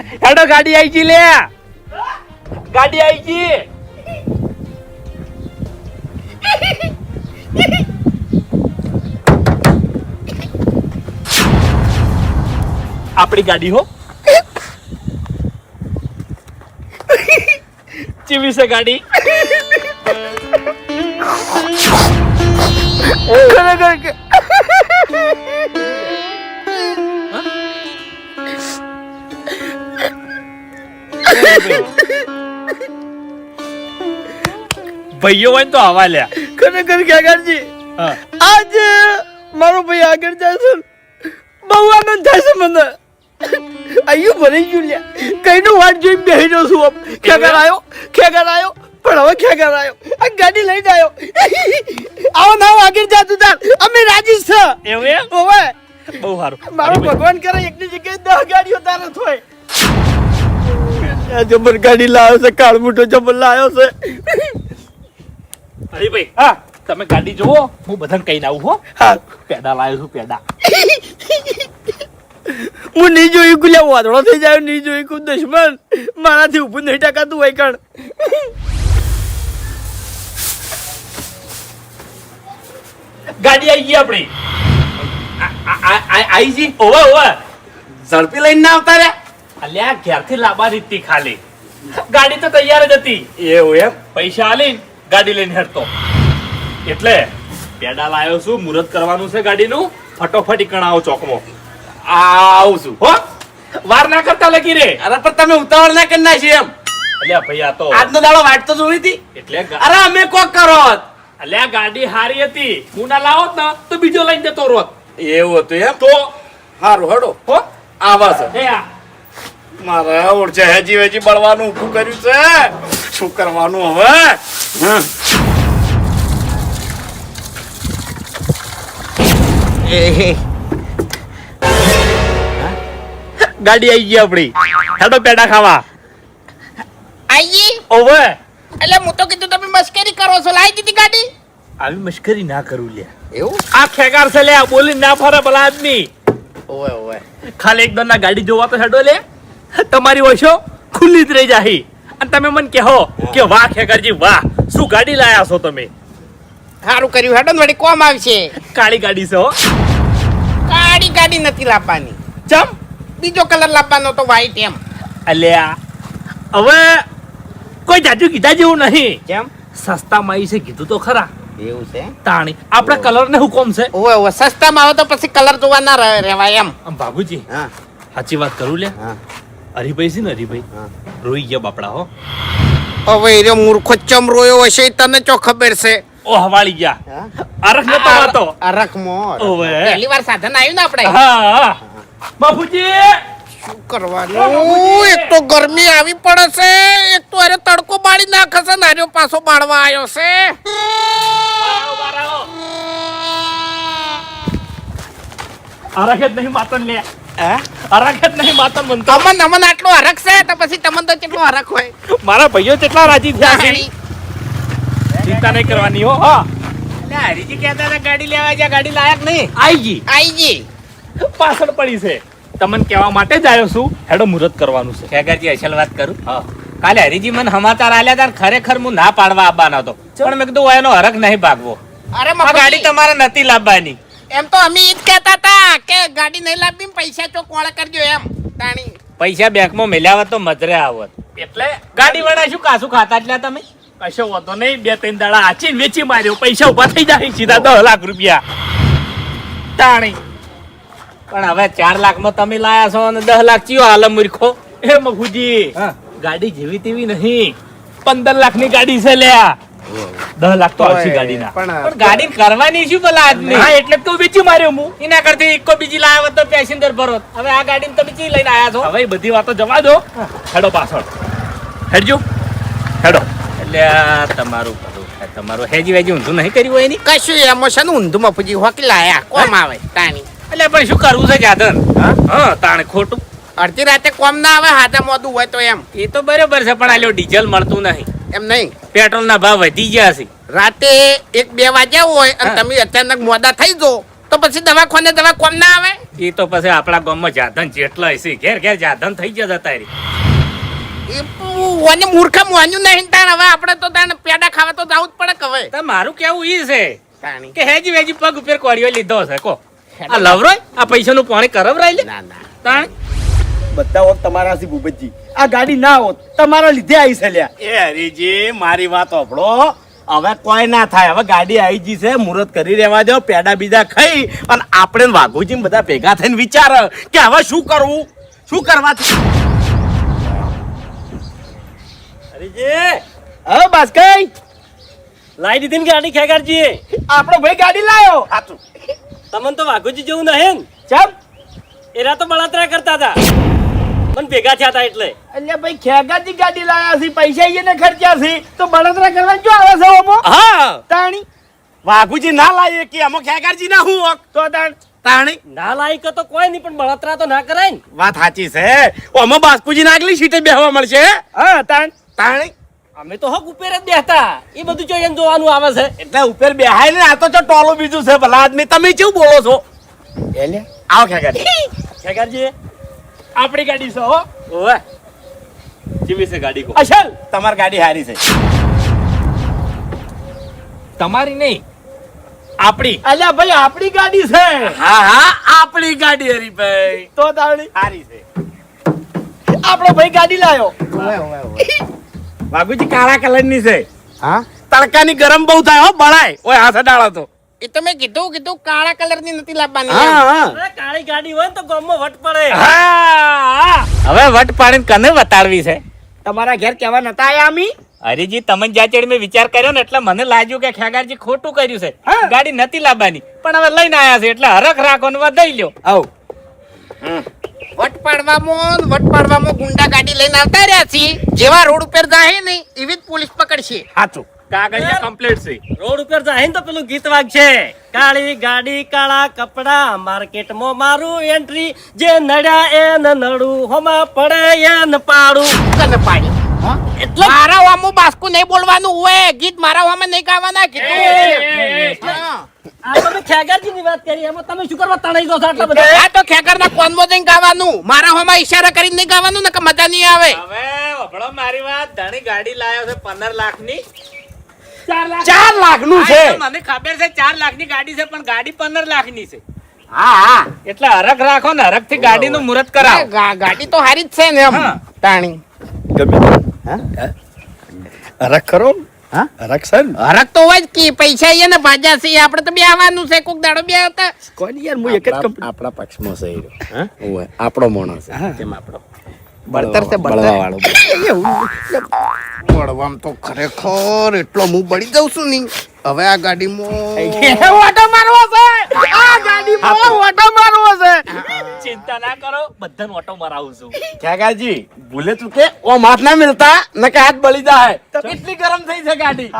હેડો ગાડી આવી ગઈ લે ગાડી આવી ગઈ આપણી ગાડી હો ચીવી છે ગાડી ભાઈઓ હોય તો હવા લ્યા ખરેખર ખેગારજી આજ મારો ભાઈ આગળ જાય છે બહુ આનંદ થાય છે મને આયુ ભરી ગયું લ્યા કઈનો વાટ જોઈ બેહી રહ્યો છું ખેગર આવ્યો પણ હવે ખેગર આવ્યો આ ગાડી લઈને આવ્યો આવો ના આગળ જા તું તાર અમે રાજી છે એવું એમ ઓવે બહુ સારું મારો ભગવાન કરે એકની જગ્યાએ 10 ગાડીઓ તારે થોય આ જબર ગાડી લાવ્યો છે કાળ મોટો જબર લાવ્યો છે હરીભાઈ હા તમે ગાડી જોવો હું બધાને કહીને આવું હો હા પેડા લાવ્યો છું પેડા હું નહીં જોયું ગુલ્યા વાદળો થઈ જાય નહીં જોયું કોઈ દુશ્મન મારાથી ઊભું નહીં ટકાતું હોય કણ ગાડી આવી ગઈ આપણી આઈ જી ઓવે ઝડપી લઈને ના આવતા રે અલ્યા ઘેરથી લાંબા રીતથી ખાલી ગાડી તો તૈયાર જ હતી એવું એમ પૈસા આલીને ગાડી લઈને હેરતો એટલે પેડા લાવ્યો છું મુહૂર્ત કરવાનું છે ગાડીનું ફટોફટ કણાવો ચોકમાં આવું છું હો વાર ના કરતા લગી રે અરે પણ તમે ઉતાવળ ના કરી નાખી એમ અલ્યા ભઈ આ તો આજનો દાડો વાટ તો જોઈ હતી એટલે અરે અમે કોક કરો અલ્યા ગાડી હારી હતી હું ના લાવોત ને તો બીજો લઈને જતો રોત એવું હતું એમ તો હારું હડો હો આવા છે હે આ મારે ઓળચે હેજી વેજી બળવાનું ઊભું કર્યું છે શું કરવાનું હવે ગાડી આવી ગઈ આપણી હેડો પેડા ખાવા આઈ ઓવે એટલે હું તો કીધું તમે મસ્કરી કરો છો લાવી દીધી ગાડી આવી મશ્કરી ના કરું લે એવું આ ખેગાર છે લે બોલી ના ફરે ભલા આદમી ઓય ઓય ખાલી એક દોના ગાડી જોવા તો હેડો લે તમારી ઓછો ખુલ્લી જ રહી જાહી અને તમે મને કહો કે વાહ ખેગારજી વાહ શું ગાડી લાયા છો તમે સારું કર્યું હેડો ને વળી કોમ આવશે કાળી ગાડી છે હો કાળી ગાડી નથી લાવવાની ચમ બીજો કલર લાવવાનો તો વ્હાઈટ એમ અલ્યા હવે કોઈ જાજુ કીધા જેવું નહીં કેમ સસ્તામાં આવી છે કીધું તો ખરા એવું છે તાણી આપણા કલર ને હુકમ છે ઓય ઓય સસ્તામાં આવે તો પછી કલર જોવા ના રહેવાય એમ આમ બાબુજી હા સાચી વાત કરું લે હા હરીભાઈ છે ને હરીભાઈ હા. રોઈ ગયા બાપડા હો હવે એ મૂર્ખો ચમ રોયો હશે એ તને ચો ખબર છે ઓ હવાળી ગયા અરખ નતો વાતો અરખ મોર ઓવે. પહેલી વાર સાધન આવ્યું ને આપણે હા બાપુજી શું કરવાનું એક તો ગરમી આવી પડે છે એક તો અરે તડકો બાળી નાખે છે ને આર્યો પાછો બાળવા આવ્યો છે અરખ જ નહીં માતન લે હે અરખ જ નહીં માતન મનતો અમન આટલો હરખ છે તો પછી તમને તો કેટલો હરખ હોય મારા ભાઈઓ કેટલા રાજી થયા છે ચિંતા નહીં કરવાની હો હા એટલે હરીજી કહેતા હતા ગાડી લેવા જા ગાડી લાયક નહીં આઈ ગઈ આઈ ગઈ પાછળ પડી છે તમને કહેવા માટે જ આવ્યો છું હેડો મુહૂર્ત કરવાનું છે ખેગરજી અસલ વાત કરું હા કાલે હરીજી મને સમાચાર આલ્યા હતા ને ખરેખર હું ના પાડવા આવવાનો હતો પણ મેં કીધું એનો હરખ નહીં ભાગવો અરે આ ગાડી તમારે નથી લાવવાની એમ તો અમે ઈ જ કહેતા હતા કે ગાડી નહીં લાવવી પૈસા ચો કોળે કરજો એમ તાણી પૈસા બેંકમાં મેલ્યા હોત તો મજરે આવત એટલે ગાડી વાળા શું કાસું ખાતા એટલે તમે કશો વાંધો નહીં 2-3 દાડા આચીને વેચી માર્યો પૈસા ઉભા થઈ જાય સીધા 10 લાખ રૂપિયા તાણી પણ હવે 4 લાખમાં તમે લાયા છો અને 10 લાખ ચિયો હાલ મૂર્ખો એ મગુજી હા. ગાડી જેવી તેવી નહીં 15 લાખની ગાડી છે લ્યા 10 લાખ તો આવશે ગાડીના પણ ગાડી કરવાની શું ભલા આદમી હા એટલે તો વેચી માર્યો હું એના કરતી ઇકો બીજી લાવ્યા હોત તો પેસેન્જર ભરો હવે આ ગાડી તમે ચી લઈને આયા છો હવે એ બધી વાતો જવા દો હેડો પાછળ હેડજો હેડો એટલે આ તમારું હેજી વેજી ઊંધું નહીં કર્યું હોય એની કશું એમોશન ઊંધું મફુજી હોકી લાયા કોમ આવે તાણી એટલે પણ શું કરવું છે જાદન હા તાણે ખોટું અડધી રાતે કોમ ના આવે હાથે મોદું હોય તો એમ એ તો બરોબર છે પણ આલ્યો ડીઝલ મળતું નહીં એમ નહીં પેટ્રોલ ના ભાવ વધી ગયા છે રાતે 1-2 વાગ્યા હોય અને તમે અચાનક મોડા થઈ જો તો પછી દવાખાને દવા કોમ ના આવે? એ તો પછી આપણા ગામમાં જાધન જેટલા હશે ઘેર ઘેર જાધન થઈ ગયા જતા રહી. એ ઓને મૂર્ખા મોન્યું નહીં તાણ. હવે આપણે તો તાણ પેડા ખાવા તો જાવું જ પડે કે હવે. તો મારું કેવું ઈ છે તાણી. કે હેજી વેજી પગ ઉપર કોળિયો લીધો છે કો આ લવરોય આ પૈસાનું પાણી કરવરાય લે ના ના તાણ બધા હોત તમારા છે ભૂપતજી, આ ગાડી ના હોત તમારા લીધે આવી છે લ્યા. એ હરીજી મારી વાત સાંભળો. હવે કોઈ ના થાય. હવે ગાડી આવી ગઈ છે, મુહૂર્ત કરી રહેવા દો, પેડા બીજા ખાઈ અને આપણે ને વાઘુજી ને બધા ભેગા થઈને વિચાર કે હવે શું કરવું, શું કરવાથી. હરીજી, હા બાસ્કઈ લાઈ દીધી ને ગાડી ખેગારજી. આપણો ભાઈ ગાડી લાયો. સાચું. તમને તો વાઘુજી જેવું નહીં ચમ એરા તો બળાત્રા કરતા હતા પણ ભેગા થયા હતા એટલે. એટલે ભાઈ ખેગાજી ગાડી લાયા છે, પૈસા એને ખર્ચ્યા છે, તો બળતરા કરવા જો આવે છે ઓમો હા તાણી. વાઘુજી ના લાવીએ કે અમો ખેગારજી ના હું હક. તો તાણી ના લાયક તો કોઈ નહીં પણ બળાત્રા તો ના કરાય ને. વાત સાચી છે. અમે બાસ્કુજી ના આગલી સીટે બેહવા મળશે. હા તાણી અમે તો હક ઉપર જ બેહતા. એ બધું જોઈએ જોવાનું આવે છે. એટલે ઉપર બેહાય ને આ તો જો ટોલું બીજું છે ભલા આદમી. તમે કેવું બોલો છો? એટલે આવો ખેગારજી. ખેગારજી આપણી ગાડી છે હો. ઓવે જીવી છે ગાડી કો. અસલ તમારી ગાડી હારી છે. તમારી નહીં આપણી અલ્યા ભાઈ આપણી ગાડી છે. હા હા આપણી ગાડી હરીભાઈ તો તાણી હારી છે. આપણો ભાઈ ગાડી લાયો. વાઘુજી કાળા કલર ની છે. હા તડકાની ગરમ બહુ થાય હો, બળાય. ઓય હાથ અડાળો તો. એ તો મેં કીધું કાળા કલર ની નથી લાવવાની. હા હા અરે કાળી ગાડી હોય ને તો ગામમાં વટ પડે. હા હવે વટ પાડીને કને બતાડવી છે? તમારા ઘેર કેવા નતા આયા અમી? હરીજી તમે જ્યાં ચેડ મેં વિચાર કર્યો ને એટલે મને લાગ્યું કે ખેગારજી ખોટું કર્યું છે. હા. ગાડી નથી લાવવાની પણ હવે લઈને આયા છે એટલે હરખ રાખો ને વધાઈ લ્યો. આવ વટ પાડવામાં ગુંડા ગાડી લઈને આવતા રહ્યા છીએ. જેવા રોડ ઉપર જાય ને એવી જ પોલીસ પકડશે. સાચું. કાગળિયા કમ્પ્લીટ છે. રોડ ઉપર જાય ને તો પેલું ગીત વાગશે. કાળી ગાડી કાળા કપડા માર્કેટમાં મારું એન્ટ્રી જે નડ્યા એને નડું હોમાં પડે એને પાડું. કને પાડી. એટલે મારા વામું બાસ્કુ નહીં બોલવાનું હોય. ગીત મારા વામમાં નહીં ગાવાના કીધું. હા. આ તમે ખેગારજી ની વાત કરી એમાં તમે શું કરવા તણાઈ દો છો આટલા બધા? આ તો ખેકરના કોનમાં જઈને ગાવાનું. મારા વામમાં ઈશારા કરીને નહીં ગાવાનું ને કે મજા નહીં આવે. હવે વભળો મારી વાત. ધણી ગાડી લાવ્યો છે 15 લાખની. 4 લાખનું છે. આ તો મને ખબર છે 4 લાખની ગાડી છે પણ ગાડી 15 લાખની છે. હા હા એટલે હરખ રાખો ને હરખ થી ગાડીનું મુહૂર્ત કરાવો. ગાડી તો હારી જ છે ને એમ. હા. તાણી રખ કરો. હા રખ સર હરક તો હોય જ કે પૈસા એ ને ભાજા છે. આપણે તો બે આવવાનું છે. કોક દાડો બે હતા. કોની યાર હું એક જ કંપની આપણા પક્ષમાં છે હીરો. ઓય આપણો માણસ છે. કેમ આપણો બળતર છે બળવા વાળો. બળવામ તો ખરેખર એટલો હું બળી જાઉં છું નહીં. હવે આ ગાડીમાં ઓટો મારવો છે. આ ગાડીમાં ઓટો મારવો છે. ચિંતા ના કરો બધાને ઓટો મરાવું છું. ખેગારજી ભૂલે ચૂકે ઓ હાથ ના મિલતા ન કે હાથ બળી જાય. કેટલી ગરમ થઈ છે ગાડી.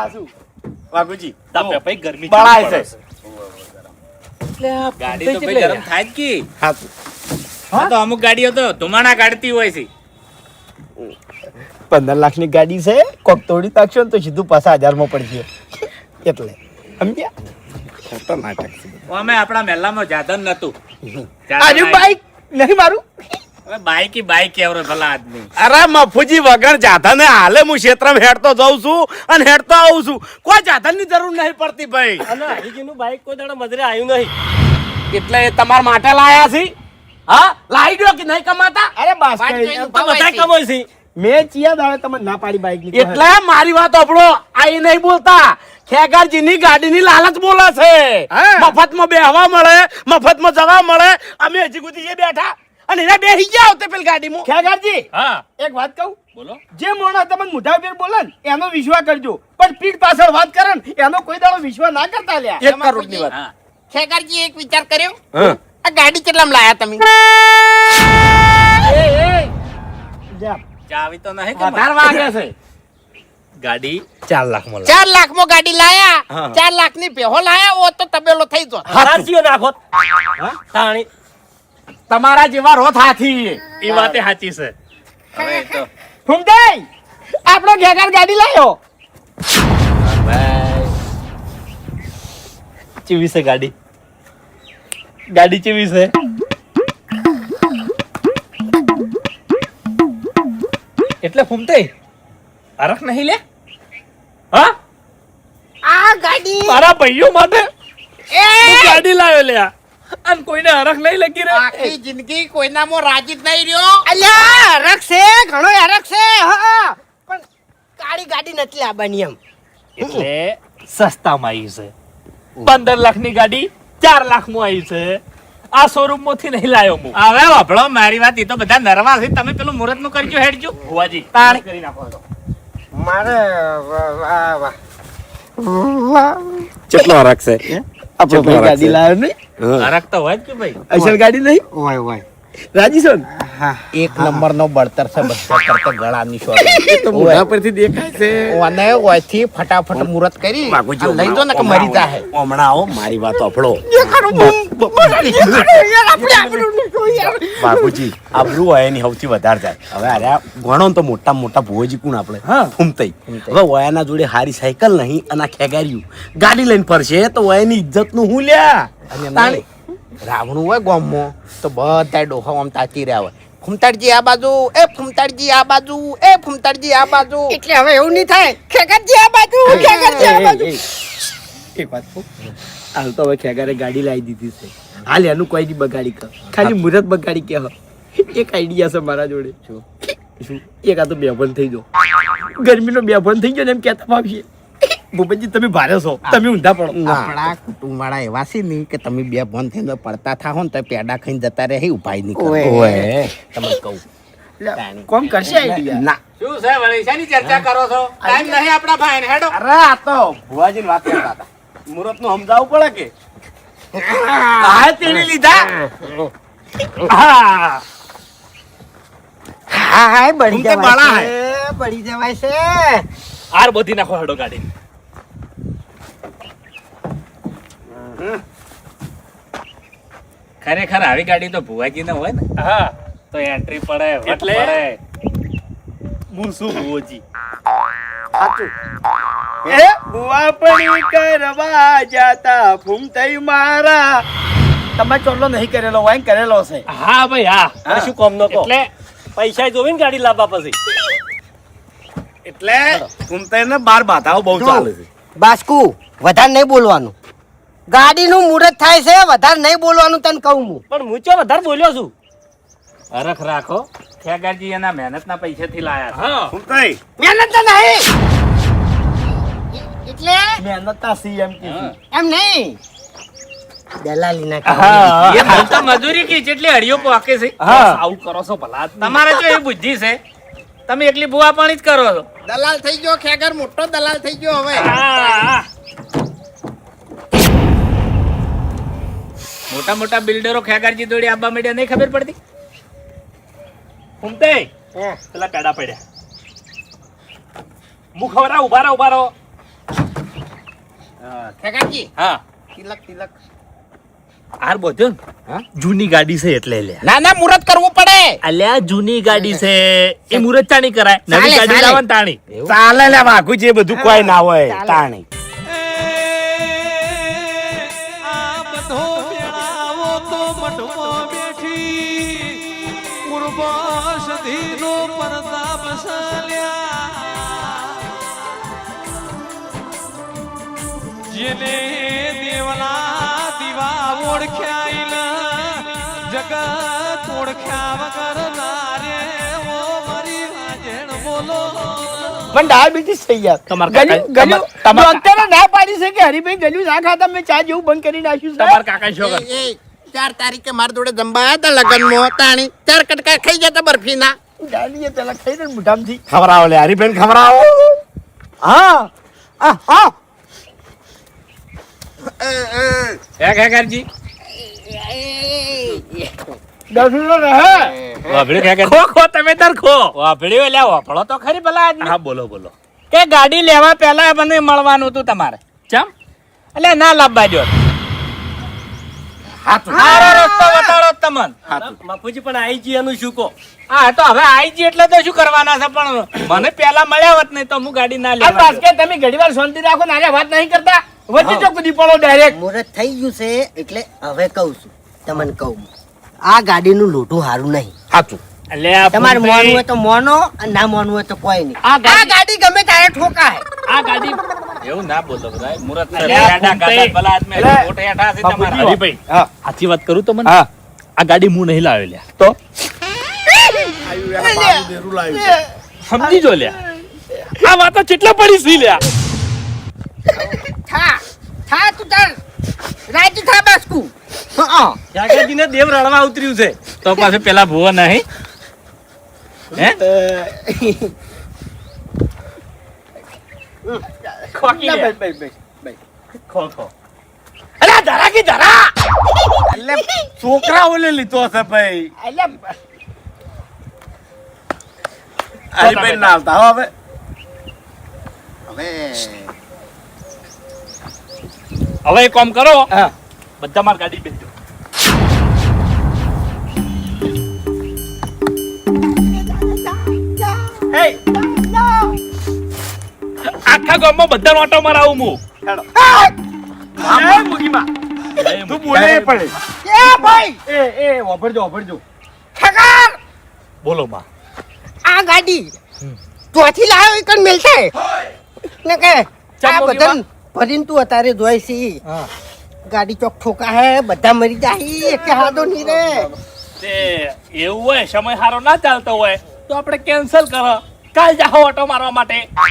વાઘુજી તાપે ભાઈ ગરમી બળાય છે. ગાડી તો ભાઈ ગરમ થાય જ કી. સાચું. આ તો અમુક ગાડીઓ તો ધુમાડા કાઢતી હોય છે. 15 લાખની ગાડી છે. કોક તોડી નાખશો ને તો સીધું 50,000 માં પડશે. એટલે સમજ્યા? ખોટો નાટક છે. અમે આપણા મહેલામાં જાદન નતું. અરે બાઈક નહીં મારું. હવે બાઈક બાઈક કેવરો ભલા આદમી. અરે મફુજી વગર જાધને હાલે હું ક્ષેત્રમાં હેડતો જાઉં છું અને હેડતો આવું છું. કોઈ જાધનની જરૂર નહીં પડતી ભાઈ. અને હરીજી નું બાઈક કોઈ દાડો મજરે આવ્યું નહીં. એટલે એ તમારા માટે લાયા છે. હા લાઈ દો કે નહીં કમાતા. અરે બાસ વાત જોઈને તો બધા કમાય છે. મેં ચિયા દાડે તમે ના પાડી બાઈક ની. એટલે મારી વાત સાંભળો. આ એ નહીં બોલતા. ખેગારજીની ગાડીની લાલચ બોલે છે. હા. મફતમાં બેહવા મળે, મફતમાં જવા મળે. અમે હજી સુધી એ બેઠા અને એને બેસી ગયા હોતે પેલી ગાડીમાં. ખેગારજી હા એક વાત કહું. બોલો. જે મોણસ તમને મોઢા ઉપર બોલે ને એનો વિશ્વાસ કરજો, પણ પીઠ પાછળ વાત કરે ને એનો કોઈ દાડો વિશ્વાસ ના કરતા લ્યા. 1 કરોડની વાત. હા ખેગારજી એક વિચાર કર્યો. હા. આ ગાડી કેટલામાં લાયા તમે? જા. ચાવી તો નહીં કે વધારે વાગે છે. ગાડી 4 લાખમાં 4 લાખમાં ગાડી લાયા. હા. 4 લાખની પેહો લાયા હોત તો તબેલો થઈ જોત. હાથીઓ નાખો તાણી. તમારા જેવા રોથ હાથી. એ વાતે સાચી છે. હવે તો હુંડાઈ આપણો ઘેગાર ગાડી લાયો. ચીવી છે ગાડી. ગાડી કેવી છે? એટલે ફૂમતે હરખ નહીં લે? હા, આ ગાડી મારા ભાઈઓ માટે હું ગાડી લાવ્યો લ્યા, અને કોઈને હરખ નહીં લગી રે. આખી જિંદગી કોઈનામાં રાજી જ નહીં રહ્યો. અલ્યા હરખ છે, ઘણો હરખ છે. હા પણ કાળી ગાડી નથી લાવવાની એમ. એટલે સસ્તામાં આવી છે. 15 લાખની ગાડી 4 લાખમાં આવી છે. આ શોરૂમ માંથી નહીં લાયો હું. હવે વાપરો મારી વાત, એ તો બધા નરવા છે. તમે પેલું મુહૂર્ત નું કરજો હેડજો. ભુવાજી તાણ. કરી નાખો તો. મારે કેટલો હરખ છે? આપણો ભાઈ ગાડી લાવ્યો ને, હરખ તો હોય જ કે ભાઈ. અસલ ગાડી નહીં. ઓય ઓય રાજી છો ને? એક નંબર નો બળતર છે, બધા કરતા ગળાની શોધ. તો મોઢા પરથી દેખાય છે. ઓને ઓયથી ફટાફટ મુહૂર્ત કરી વાઘુજી, લઈ જો ને કે મરી જાહે. હમણાં આવો, મારી વાત સાંભળો. બાપુજી, આબરૂ વયાની સૌથી વધારે જાય. હવે અરે ગણો ને તો મોટા મોટા ભુવોજી કોણ આપણે? ફૂમતાઈ. હવે વયાના જોડે હારી સાયકલ નહીં અને આ ખેગાર્યું ગાડી લઈને ફરશે તો વયાની ઇજ્જત નું હું લ્યા. અને નહીં, રાવણું હોય ગામમાં તો બધા ડોહા આમ તાકી રહ્યા હોય. ફૂમતાડજી આ બાજુ, એ ફૂમતાડજી આ બાજુ, એ ફૂમતાડજી આ બાજુ. એટલે હવે એવું નહીં થાય. ખેગરજી આ બાજુ, ખેગરજી આ બાજુ. એક વાત કહું, હાલ તો હવે ખેગારે ગાડી લાવી દીધી છે. હાલ એનું કોઈ નહીં બગાડી કર, ખાલી મુહૂર્ત બગાડી કે. એક આઈડિયા છે મારા જોડે. શું? એક આ તો બેભાન થઈ જાઓ, ગરમીનો બેભાન થઈ ગયો ને એમ કહેતા ભાવશે. ભૂપતજી તમે ભારે છો, તમે ઊંધા પડો. આપણા કુટુંબ વાળા એવા છે ને કે તમે બે ભણ થઈને પડતા થાઓ ને તો પેડા ખાઈને જતા રહે, ઉપાય નહીં કરો. ઓય. તમને કહું એટલે કોમ કરશે આઈડિયા. ના. શું છે વળી? શાની ચર્ચા કરો છો? ટાઈમ નહીં આપણા ભાઈ ને હેડો. અરે આ તો ભુવાજીની વાત કરતા હતા. મુહૂર્ત નું સમજાવવું પડે કે હા તેડી લીધા. હા હા બળી ફૂમતે બાળા જવાય છે, બળી જવાય છે. આર બધી નાખો હેડો ગાડી. ખરેખર આવી ગાડી તો ભુવાજી ને હોય ને હા, તો એન્ટ્રી પડે, વટ એટલે? પડે. હું શું ભુવોજી? એ બુઆ પડી કરવા જાતા ફૂમતાઈ મારા. તમે ચોલ્લો નહીં કરેલો, વાઈન કરેલો છે. હા ભાઈ હા. હવે શું કામ નો કહો? એટલે પૈસા જોવી ને ગાડી લાવવા પછી. એટલે ફૂમતાઈને બાર બાધાઓ બહુ ચાલે છે. બાસ્કુ વધારે નહીં બોલવાનું. ગાડીનું મુહૂર્ત થાય છે, વધારે નહીં બોલવાનું તને કહું હું. પણ હું ચો વધારે બોલ્યો છું. હરખ રાખો. ખેગારજી એના મહેનતના પૈસાથી લાયા છે. હા, ફૂમતાઈ મહેનત તો નહીં. એટલે મહેનત તો સી એમ હા. એમ નહીં. દલાલી ના હા. એ હાલ તો મજૂરી કી જેટલી હળીઓ પોકે છે. આવું કરો છો ભલા. તમારે જો એ બુદ્ધિ છે, તમે એકલી બુઆ પાણી જ કરો છો. દલાલ થઈ ગયો ખેગર, મોટો દલાલ થઈ ગયો હવે. હા. મોટા મોટા બિલ્ડરો ખેગારજી દોડી આબા માંડ્યા, નહીં ખબર પડતી? ફૂમતે પેલા પેડા પડ્યા. હું ખવડાવું, ઉભા રહો, ઉભા રહો. ખેગરજી હા, તિલક તિલક. આર બોધ્યો ને? જૂની ગાડી છે એટલે લે. ના ના મુહૂર્ત કરવું પડે. અલ્યા જૂની ગાડી છે એ મુહૂર્ત ચાણી કરાય. નવી ચાલે, ગાડી ચાલે. લાવવાની તાણી. ચાલે લે વાઘુજી, એ બધું કોઈ ના હોય તાણી. જેને દેવલા દીવા ઓળખ્યા જગત ઓળખ્યા વગર નારે ઓ મારી વાજણ બોલો. પણ ડાયાબિટીસ થઈ ગયા. તમાર ગલ્યું કાકા- ગલ્યું તમાર- ડોક્ટરે ના પાડી છે કે હરીભાઈ ગલ્યું ના ખાતા. મેં ચા જેવું બંધ કરી નાખ્યું છે. તમારા કાકા શું કરે? એ 4 તારીખે મારા જોડે જમવા આવ્યા હતા લગ્નમાં, તાણી 4 કટકા ખાઈ જતા બરફીના. ડાલીએ પેલા ખાઈ દે મુઠામથી. ખવડાવો લે હરીબેન, ખવડાવો. હા હા હે ખેગારજી? દસનો રહે. વાપડ્યું ખેગારજી? ખો ખો તમે તાર ખો. વાપડ્યું એટલે વાપડો તો ખરી ભલા આદમી. હા, બોલો બોલો. કે ગાડી લેવા પહેલા મને મળવાનું હતું તમારે. ચમ? એટલે ના લાવવા દો. સારો રસ્તો બતાડો તમને. બાપુજી પણ આઈ જી એનું શું કહો? હા તો હવે આઈ જી એટલે તો શું કરવાના છે, પણ મને પહેલા મળ્યા હોત નહીં તો હું ગાડી ના આ લેવા. બાસ્કેટ તમે ઘડીવાર શાંતિ રાખો ને, આને વાત નહીં કરતા. વચ્ચે ચો કૂદી પડો ડાયરેક્ટ. મુહૂર્ત થઈ ગયું છે એટલે હવે કહું છું તમને કહું આ ગાડીનું લોટું સારું નહીં સાચું. એટલે આ તમારે ફૂમતાઈ, મોનવું હોય તો મોનો અને ના મોનવું હોય તો કોઈ નહીં આ ગાડી- આ ગાડી ગમે ત્યારે ઠોકાય આ ગાડી એવું ના બોલો બધા મુરત અરે આ ફૂમતાઈ, ભલા આદમી એટલે- મોટે હેઠા છે તમારા હરીભાઈ, હા. સાચી વાત કરું તમને હા. આ ગાડી હું નહીં લાવ્યો લ્યા તો સમજી જો લ્યા આ વાતો કેટલા પડી સી લ્યા થા તું તાર રાજી થા બાસ્કુ હા જાગરજીને દેવ રણવા ઉતર્યું છે. તો પાછું પેલા ભુવો નહીં હે ખોકી લ્યા. અરે આ ધરા કી ધરા એટલે છોકરાઓને લીધો હશે ભાઈ. હરીભાઈ ના આવતા હો હવે. હવે એક કામ કરો હા. બધા માર ગાડી બેસજો આખા ગામમાં બધાનો ઓટો મરાવું હું જય મુગીમાં. તું બોલે પડે. એ ભાઈ એ વાપરજો. ઠગાર બોલો માં આ ગાડી ચોથી લાવ્યો એક જ મેલ છે ને કે ચાલ આ મોગી બધાને ભરીને તું અત્યારે જોઈ છી ગાડી ચોક ઠોકા હે બધા મરી જાય કે હાદો નહીં રે તે એવું હોય સમય સારો ના ચાલતો હોય તો આપણે કેન્સલ કરો કાલ જાઓ ઓટો મારવા માટે હા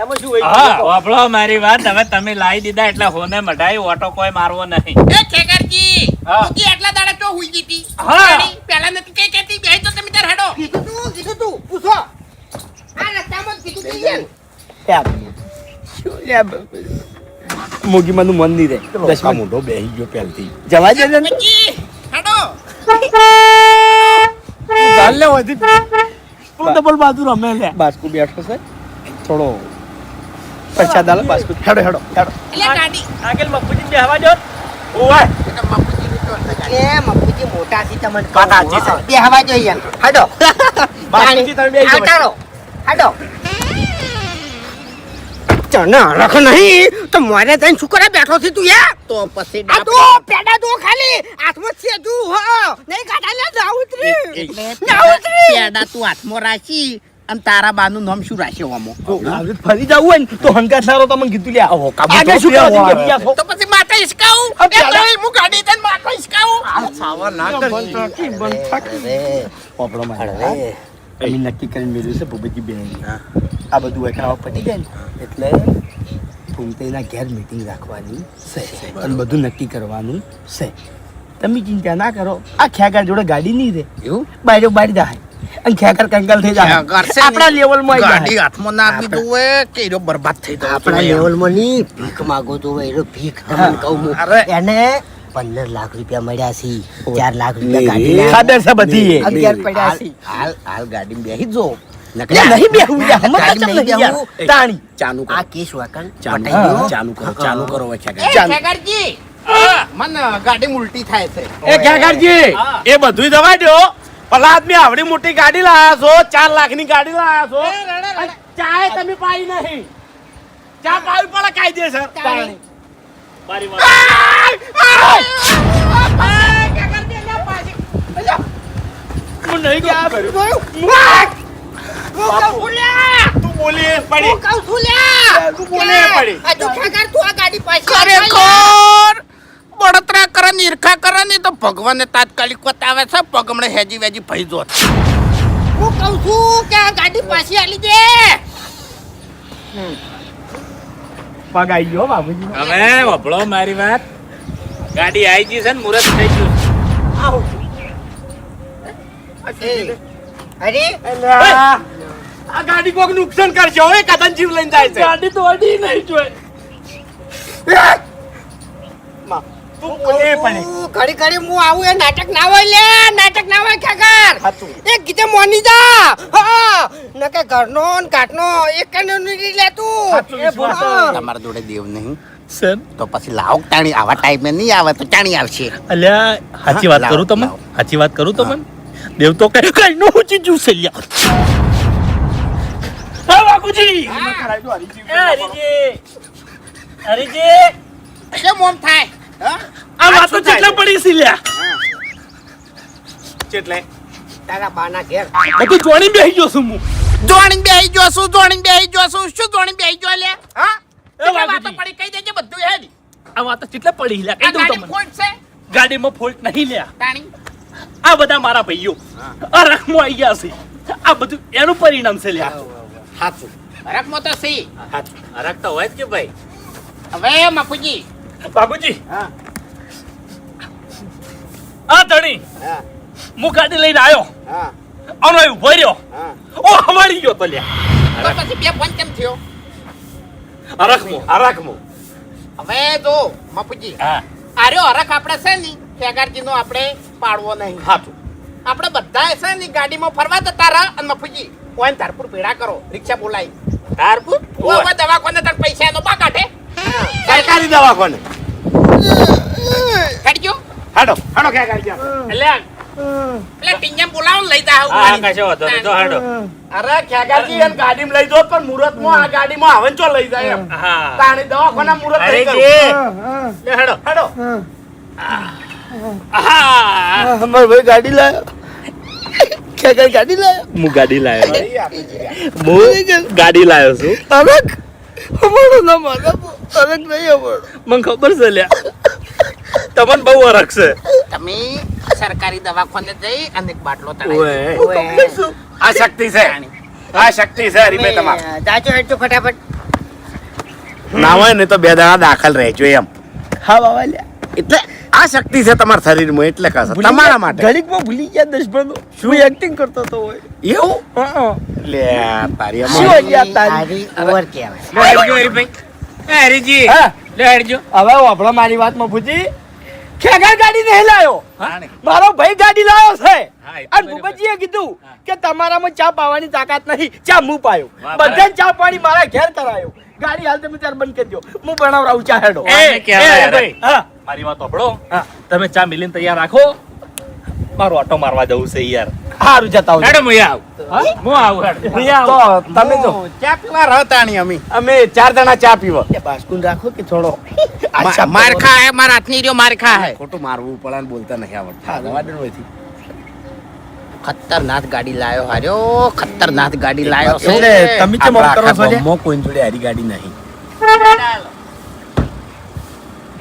એમાં શું હોય? હા વાપરો મારી વાત હવે તમે લાવી દીધા એટલે હોને મઢાઈ ઓટો કોઈ મારવો નહીં એ ખેગરજી હા. તું એટલા દાડા તો હુઈ ગઈ હતી હા. પહેલા નથી કઈ કહેતી બેહી તો તમે તાર હેડો કીધું તું પૂછો આ રસ્તામાં જ કીધું તું યાર. મોગીમાં નું મન નહીં રહે. દસમા મોઢો બેહી ગયો પહેલથી. જવા દે ને. હેડો ચાલ લે હોયથી. તું ડબલ બાજુ રમે લે. બાસ્કુ બેઠો છે. થોડો પૈસા દાલ બાસ્કુ. હેડો. એટલે ગાડી આગળ મફુજી બેહવા દો. ઓય. એ મફુજી મોટા થી તમને વાત સાચી છે. બે હવા જોઈએ હડો બાસ્કુજી તમે બેહી જાઓ. આવતારો હડો તને હરખ નહીં તો મારે તને શું કરે બેઠો છે તું યાર તો પછી આ તો પેડા તો ખાલી હાથમાં છે તું હો નહીં કાઢા લે ના ઉતરી ના ઉતરી પેડા તું હાથમાં રાખી અને તારા બાનું નામ શું રાખ્યો આમાં હવે ફરી જવું હોય ને તો હંગાત સારો તમને કીધું લે આવો આગળ શું કરો છો? બેહી જાઓ. તો પછી માતા હિસકાવું આ એ તો પેડા- હું ગાડી તને માતા હિસકાવું સાવા ના કરતી. પોપડો મારે. અમે નક્કી કરીને મેળવ્યું છે ભૂપતજી બેન આ બધું એકાવા પટી જાય ને એટલે ભૂમતેના ઘેર મીટિંગ રાખવાની છે અને બધું નક્કી કરવાનું છે. તમે ચિંતા ના કરો. આ ખ્યાગાર જોડે ગાડી નહીં રહે એવું બાયરો બારી જાય અને ખ્યાગાર કંગાલ થઈ જાય કરશે આપણા લેવલમાં આવી ગાડી જાય. હાથમાં ના આપી દઉં એ કેરો બરબાદ થઈ ગયો આપણા લેવલમાં નહીં ભીખ માગો તો એનો ભીખ તમને કહું હું અરે. એને 15 લાખ રૂપિયા મળ્યા છે 4 લાખ રૂપિયા ગાડી ખબર છે બધી એ. 11 પડ્યા છે હાલ ગાડી બેહી જો લે નહીં બેહું યાર. હમણાં ગાડી કેમ નહીં નહીં યાર? બેહું? તાણી ચાલુ આ કેસ વાકણ ચાલુ પટાઈ ગયો ચાલુ કરો હવે ખ્યાગાર. એ ખેગરજી મને ગાડી ઉલટી થાય છે એ ખ્યાગારજી એ બધું દવા દો. ભલા આદમી આવડી મોટી ગાડી લાયા છો 4 લાખની ગાડી લાયા છો અને ચાય તમે પાઈ નહીં. ચા પાવી પડે કાયદેસર. તાણી. મારી વાત હું નહીં ગયા ભર્યું. તું બોલી પડી. તું બોલી પડી. ખરેખર બળતરા કરે ને ઈર્ખા કરે ને તો ભગવાનને તાત્કાલિક બતાવે છે પગમણે હેજી વેજી ભઈ જોત હું કહું છું કે આ ગાડી પાછી આલી દે પગ આઈ ગયો બાબુજી. હવે વભળો મારી વાત ગાડી આવી ગઈ છે ને મુરત થઈ ગયું અરે આ ગાડી કોક નુકસાન કરશે હવે કદન જીવ લઈને જાય છે. ગાડી તો અડી નહીં જોઈ તું બોલી પડી. ઘડી ઘડી હું આવું એ નાટક ના હોય લે નાટક ના હોય ખેગાર હાચું. એ ગીતે મોની જા હા નકે ઘરનો ને કાટનો એક કનો નહીં લે તું હાચું વિશ્વાસ છે. હા. તમારા જોડે દેવ નહીં સર તો પછી લાવો ટાણી આવા ટાઈમે નહીં આવે તો ટાણી આવશે અલ્યા સાચી વાત લાવો, કરું તમને લાવો. સાચી વાત કરું તમને દેવ તો કઈ નો ચીજુ છે લ્યા હા બાપુજી એ હરીજી હરીજી કેમ ઓમ થાય હા? આ વાતો કેટલા પડી છે લ્યા એટલે તારા બાના ઘેર બધું જોણી બેસી ગયો છું હું. જોણી બેહી જોશું શું જોણી બેહી જો લે હા એ વાતો વાઘુજી. પડી કહી દેજે બધું હેડ આ વાત કેટલે પડી લ્યા, આ કહી દઉં ગાડી તમને. ફોલ્ટ છે ગાડીમાં ફોલ્ટ નહીં લ્યા. તાણી આ બધા મારા ભાઈઓ આ રખમાં આવી ગયા છે. આ બધું એનું પરિણામ છે લ્યા. હાચું હરકમાં તો સી હરખ તો હોય જ કે ભાઈ. હવે મફુજી બાબુજી હા આ ધણી હા હું ગાડી લઈને આવ્યો હા આનો અહીં ઉભો રહ્યો. હા ઓ હવાડી ગયો તો લ્યા. તો પછી બે ફોન કેમ થયો આ રખમાં. હરખમો હવે જો મફુજી હા આર્યો હરખ આપણે છે ને ખેગારજી નો આપણે પાડવો નહીં હાચું આપણે બધા છે ને ગાડીમાં ફરવા જતા રહા અને મફુજી ઓય ધારપુર ભેડા કરો રિક્ષા બોલાવી તારપુર ઓય દવાખાને તાર પૈસા નો બા કાઢે સરકારી દવાખાને કાઢજો હાડો હાડો ક્યાં ગાડી જાવ એટલે એટલે ટીંગેમ બોલાવો ને લઈ જા હા કશો વાંધો નહીં તો હાડો. અરે ખેગારજી એને ગાડીમાં લઈ દો પણ મુહૂર્તમાં આ ગાડીમાં આવે ને ચો લઈ જાય એમ હા તાણી દવાખાના મુહૂર્ત અરે નહીં જી કરું. લે હાડો. હાડો હા અમારો ભાઈ ગાડી લાયો ખેગર ગાડી લાયો હું ગાડી લાયો. ફરી આપી દીધા. હું ગાડી લાયો છું. અરક અમારો નામ અરક નહીં અમારો મને ખબર છે લ્યા. તમને બહુ અરખ છે. તમે સરકારી દવાખાને જઈ અને એક બાટલો ઓય. તળાવી આ શક્તિ છે આ શક્તિ છે હરીભાઈ તમારે જાજો હેડ તો ફટાફટ ના હોય ને તો બે દાડા દાખલ રહેજો એમ હા બાબા લ્યા એટલે આ શક્તિ છે તમારા શરીરમાં એટલે કહે છે તમારા માટે ઘડીકમાં ભૂલી ગયા દશબંધો શું એક્ટિંગ કરતો તો હોય એવું લે તારી શું અમાર. હોય યાર તારી ઓવર કહેવાય લે હેડજો હરીભાઈ. એ હરીજી હા લે હેડજો. હવે વાપરો મારી વાતમાં પૂછી ખેગર ગાડી નહીં લાયો હા. મારો ભાઈ ગાડી લાયો છે હા, એ તો અને બરાબર. ભૂપતજીએ કીધું કે તમારામાં ચા પાવાની તાકાત નહીં ચા હું પાયો વાહ, બધાને ચા પાણી મારા ઘેર કરાયો ગાડી હાલ તમે ત્યારે બંધ કરી દો હું બનાવરાવું ચા હેડો એ કહેવાય, હરીભાઈ, હા મારી વાત સાંભળો. તમે ચા મિલીને તૈયાર રાખો. મારો ઓટો મારવા જવું છે યાર. સારું જતા આવજો. હેડો હું આવું. હું આવું હેડો. તો તમે જો ચા પીવા રહો તાણી અમે અમે 4 જણા ચા પીવો એ બાસ્કુન રાખો કે થોડો માર ખા હે મારા હાથની રહ્યો માર ખા હે ખોટું મારવું પડે ને બોલતા નહીં આવડતું જવા દે ને વહીથી. ખતરનાક ગાડી લાયો હાર્યો ખતરનાક ગાડી લાયો છે એટલે તમે કેમ આમ આપણા કરો છો આખા લ્યા? ગામમાં કોઈની જોડે હારી ગાડી નહીં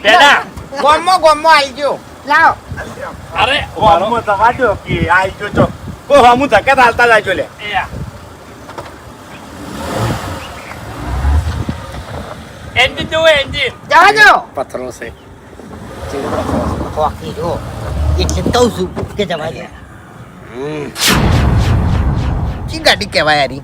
પેડા. ગોમમાં આવી ગયો લાવ અરે ગામમાં તમારો કે આઈ ગયો છો ઓ હમુ ધક્કા હાલતા જાજો લે એ આ. એન્જિન જોવો એન્જિન. જવા દો પથરો છે ખોકી જો એટલે કહું છું કે જવા દે કી ગાડી કહેવાય યારી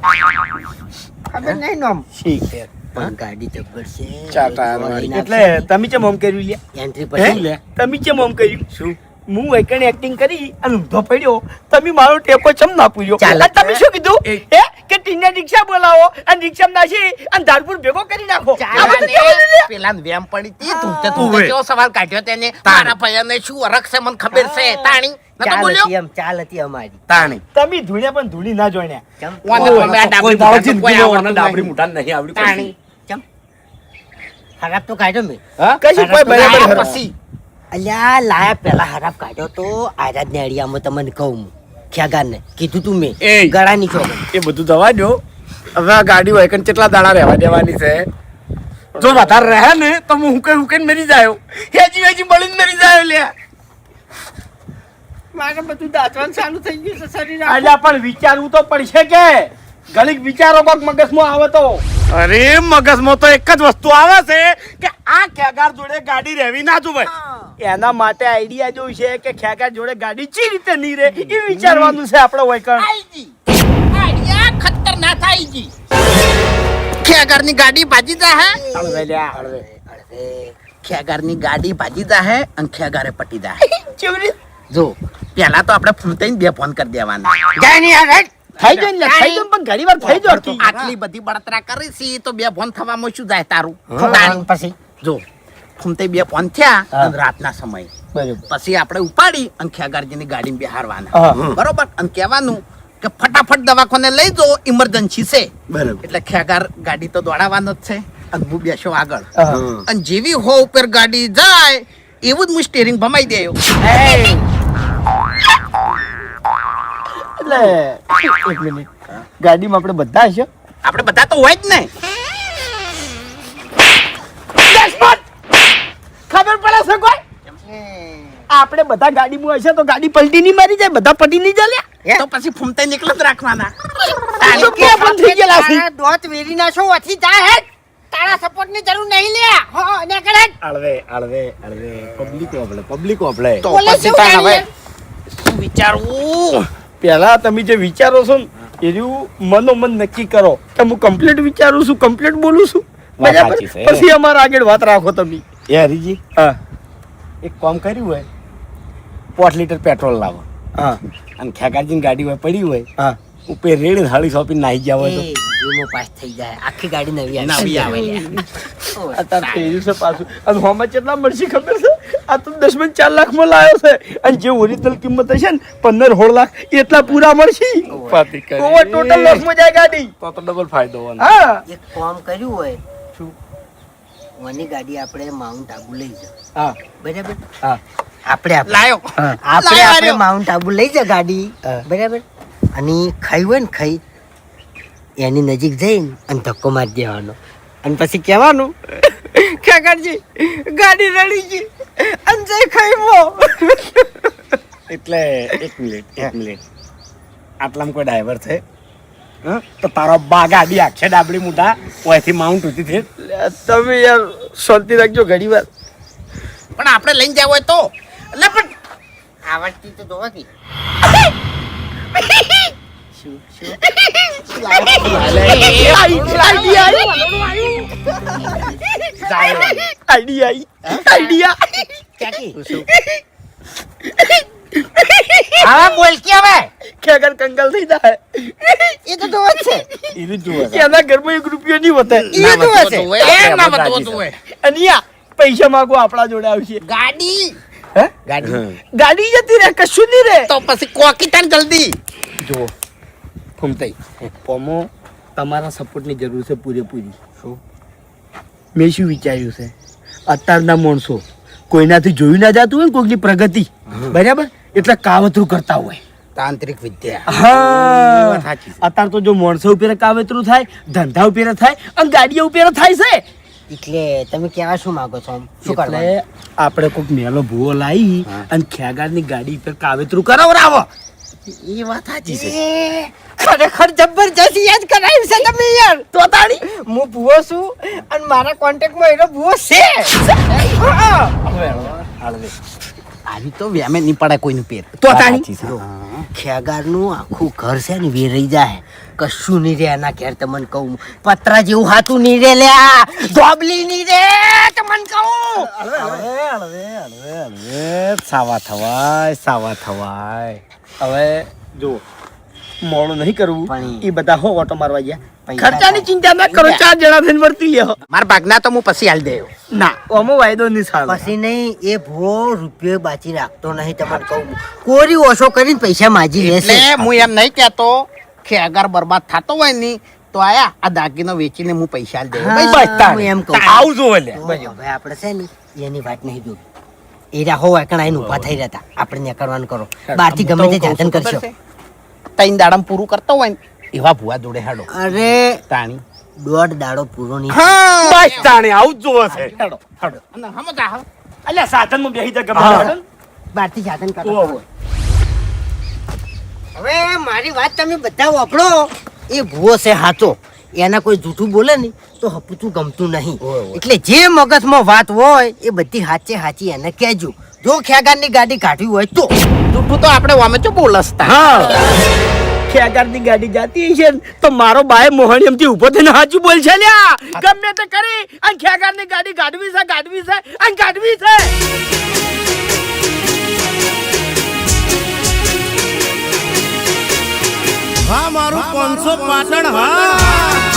ખબર નહીં નામ ઠીક છે પણ ગાડી જબર છે ચાર ટાયર વાળી. એટલે તમે કેમ આમ કર્યું લ્યા એન્ટ્રી હે? પછી તમે કેમ આમ કર્યું શું હું એકણી એક્ટિંગ કરી અને ઊંધો પડ્યો તમે મારો ટેકો ચમ ના પૂર્યો ચાલે. અને તમે શું કીધું હે કે ટીને રિક્ષા બોલાવો અને રિક્ષા નાસી અને ધારપુર ભેગો કરી નાખો આ બધું કેવું છે લ્યા? પેલા વેમ પડી તી તું કેવો સવાલ કાઢ્યો તેને તારા ભયાને શું અરખ છે મને ખબર છે તાણી નતો બોલ્યો ચાલ હતી અમારી તાણી તમે ધૂણ્યા પણ ધૂણી ના જોણ્યા ઓને તમે આ ડાબડી કોઈ દાડો બુટાનું કોઈ જિંદગીમાં આવડતું ડાબડી નહીં. મુઠાને નહીં આવડ્યું તાણી હરાબ તો કાઢ્યો મેં કશું કોઈ બરાબર લાયા હરખ. પછી અલ્યા લાયા પેલા હરાબ કાઢ્યો તો આયરાજ ને અડિયામાં તમને કહું હું ખ્યાગાર ને કીધું તું મેં એ. ગળા નીચો એ બધું દવા દો હવે આ ગાડી હોય કે કેટલા દાડા રહેવા દેવાની છે જો વધારે રહે ને તો હું હુકે મરી જાય હેજી બળીને મરી જાય લે મારે બધું દાંતવાનું ચાલુ થઈ ગયું છે શરીર અલ્યા પણ વિચારવું તો પડશે કે ઘડીક વિચારો કોક મગજમાં આવે તો અરે મગજમાં તો એક જ વસ્તુ આવે છે કે આ ખેગાર જોડે ગાડી રહેવી ના જોવે એના માટે આઈડિયા જો છે કે ખેગાર જોડે ગાડી ચી રીતે નહીં રહે એ વિચારવાનું છે આપણે વૈકણ આઈજી આડિયા ખતરનાક આઈજી ખેગારની ગાડી ભાજી જા હે ખેગારની ગાડી ભાજી જા હે અને ખેગારે પટી જા હે ચેવરી જો પેલા તો આપણે ફોન થઈને બે ફોન કરી દેવાના થઈ જાય ને થઈ જાય પણ ઘણી વાર થઈ જાય આટલી બધી બળતરા કરી છે તો બે ફોન થવામાં શું જાય તારું તાણી પછી જો ફોન બે ફોન થયા અને રાતના સમય પછી આપણે ઉપાડી અને ખેગારજીની ગાડીમાં બેહારવાના બરોબર અને કહેવાનું કે ફટાફટ દવાખાને લઈ જો ઇમરજન્સી છે બરાબર એટલે ખેગાર ગાડી તો દોડાવવાનો જ છે અને હું બેસો આગળ અને જેવી હો ઉપર ગાડી જાય એવું જ હું સ્ટીરિંગ ભમાઈ દેયો એટલે એક મિનિટ, ગાડીમાં આપણે બધા હશે? આપણે બધા તો હોય જ ને. ખબર પડે છે કોઈ? આપણે બધા ગાડીમાં હશે તો ગાડી પલટી નહીં મારી જાય, બધા પટી નહીં જાય. તો પછી ફૂમતાઈ નીકળ જ રાખવાના. તો ક્યાં પણ થઈ ગયેલા છે? તારા દોત વેરી ના છો વથી જા હે. તારા સપોર્ટ ની જરૂર નહીં લે. હો ને કરે. અળવે પબ્લિક ઓબળે તો બોલે પછી શું તાણ હવે ગાડી? શું વિચારવું? પહેલા તમે જે વિચારો છો ને એનું મનોમન નક્કી કરો કે હું કમ્પ્લીટ વિચારું છું, કમ્પ્લીટ બોલું છું, વાત બરાબર? સાચી છે. પછી અમારા આગળ વાત રાખો તમે. એ હરીજી હા એક કામ કર્યું હોય, 5 લીટર પેટ્રોલ લાવો હા અને ખેગારજીની ગાડી હોય પડી હોય હા ઉપર રેડ થાળી સોપી નાહી ગયા હોય તો વીમો પાસ થઈ જાય. આખી ગાડી નવી નવી આવે. અત્યારે પહેર્યું છે પાછું. અને હોમાં કેટલા મળશે ખબર છે? આ તો 10-4 લાખમાં લાવ્યો છે અને જે ઓરિજિનલ કિંમત હશે ને 15-16 લાખ એટલા પૂરા મળશે. ઓવર ટોટલ લોસમાં જાય ગાડી. તો ડબલ ફાયદો હોય હા એક કામ કર્યું હોય શું ઓની ગાડી આપણે માઉન્ટ આબુ લઈ જા. હા બરાબર? હા આપણે લાયો. આપણે માઉન્ટ આબુ લઈ જા ગાડી. બરાબર? અને ખાઈ હોય ને ખાઈ એની નજીક જઈને અને ધક્કો મારી દેવાનો અને પછી કહેવાનું કાકાજી ગાડી રડી ગઈ અને જઈ ખાઈવો. એટલે એક મિનિટ આટલામાં કોઈ ડ્રાઈવર છે હા? તો તારો બા ગાડી આખે ડાબડી મુઢા ઓયથી માઉન્ટ ઉતી છે. તમે યાર શાંતિ રાખજો ઘડી વાર. પણ આપણે લઈને જાવ હોય તો એટલે પણ આવડતી તો જોવા કે આવા બોલ કે હવે ખેગર કંગાલ થઈ જાય. એ તો જોવા જ છે. એવી જ જોવે છે. એના ઘરમાં 1 રૂપિયો નહીં વધે. એ જોવા છે. ના બતવતું હોય. અને યા પૈસા માંગો આપણા જોડે આવશે. ગાડી હે? ગાડી જતી રહે, કશું નહીં રહે. તો પછી કોકી તાણ જલ્દી. જો ફૂમતાઈ પોમો તમારા સપોર્ટની જરૂર છે પૂરેપૂરી. શું મેં શું વિચાર્યું છે, અત્યારના માણસો કોઈનાથી જોયું ના જતું હોય ને કોઈની પ્રગતિ, બરાબર, એટલે કાવતરું કરતા હોય. તાંત્રિક વિદ્યા. હા સાચી છે. અત્યારે તો જો માણસો ઉપર કાવતરું થાય, ધંધા ઉપર થાય અને ગાડીઓ ઉપર થાય છે. એટલે તમે કેવા શું માંગો છો આમ? શું એટલે કરવા આપણે કોઈક મેલો ભૂવો લાવી અને ખેગારની ગાડી ઉપર કાવતરું કરાવરાવો. એ વાત સાચી છે. ખરેખર જબરજસ્ત યાદ કરાવ્યું છે તમે યાર. તો તાણી હું ભૂવો છું અને મારા કોન્ટેક્ટમાં એનો ભૂવો છે. આવી તો વ્યામે નહીં પડે કોઈનું પેર. તો તાણી ખેગારનું આખું ઘર છે ને વેરાઈ જાય. કશું નહીં રે એના ઘેર તમને કહું. પતરા જેવું હાથું નહીં રે લ્યા. ધોબલી નહીં રે તમને કહું. હળવે સાવા થવાય હવે જો મોડું નહીં કરવું. પણ એ બધા હો ઓટો મારવા ગયા. પૈસા ખર્ચાની ચિંતા ના કરો, 4 જણા થઈને વર્તી લ્યો. મારા ભાગના તો હું પછી હાલ દેયો. ના ઓમો વાયદો નહીં સારો. પછી નહીં એ ભૂવો રૂપિયો બાચી રાખતો નહીં તમને કહું. કોરી ઓછો કરીને પૈસા માજી લેશે. એટલે હું એમ નહીં કહેતો કે અગર બરબાદ થતો હોય ને તો આયા આ દાગીનો વેચીને હું પૈસા હાલ દેયો. હા, બસ તાણ. હું એમ કહું. આવું જો લે તો હવે આપણે છે ને એની વાત નહીં જોવી. એરા હો એકણ આઈને ઊભા થઈ રહ્યા હતા. આપણે નીકળવાનું કરો. બહારથી ગમે તે જાતન કરશો. 3 દાડામાં પૂરું કરતો હોય ને એવા ભૂવા જોડે હેડો. અરે તાણી. 1.5 દાડો પૂરો નહીં. બસ તાણે આવું જ જોવે છે. હેડો. અને સમજા હવે. અલ્યા સાધનમાં બેસી જા ગમે હા. તે. બહારથી જાતન કરો. હવે મારી વાત તમે બધા વાપરો. એ ભૂવો છે હાચો. એના કોઈ જૂઠું બોલે ને તો હપુતું ગમતું નહીં. એટલે જે મગજમાં વાત હોય એ બધી હાચે હાચી એને કહેજો. જો ખેગારની ગાડી કાઢવી હોય તો જૂઠું તો આપણે વામે ચો બોલસતા. હા ખેગારની ગાડી જાતી છે ને તો મારો બાય મોહણીયમથી ઊભો થઈને સાચું બોલ છે લ્યા. ગમે તે કરી અને ખેગારની ગાડી ગાડવી છે અને ગાડવી છે. હા મારું 500 પાટણ હા.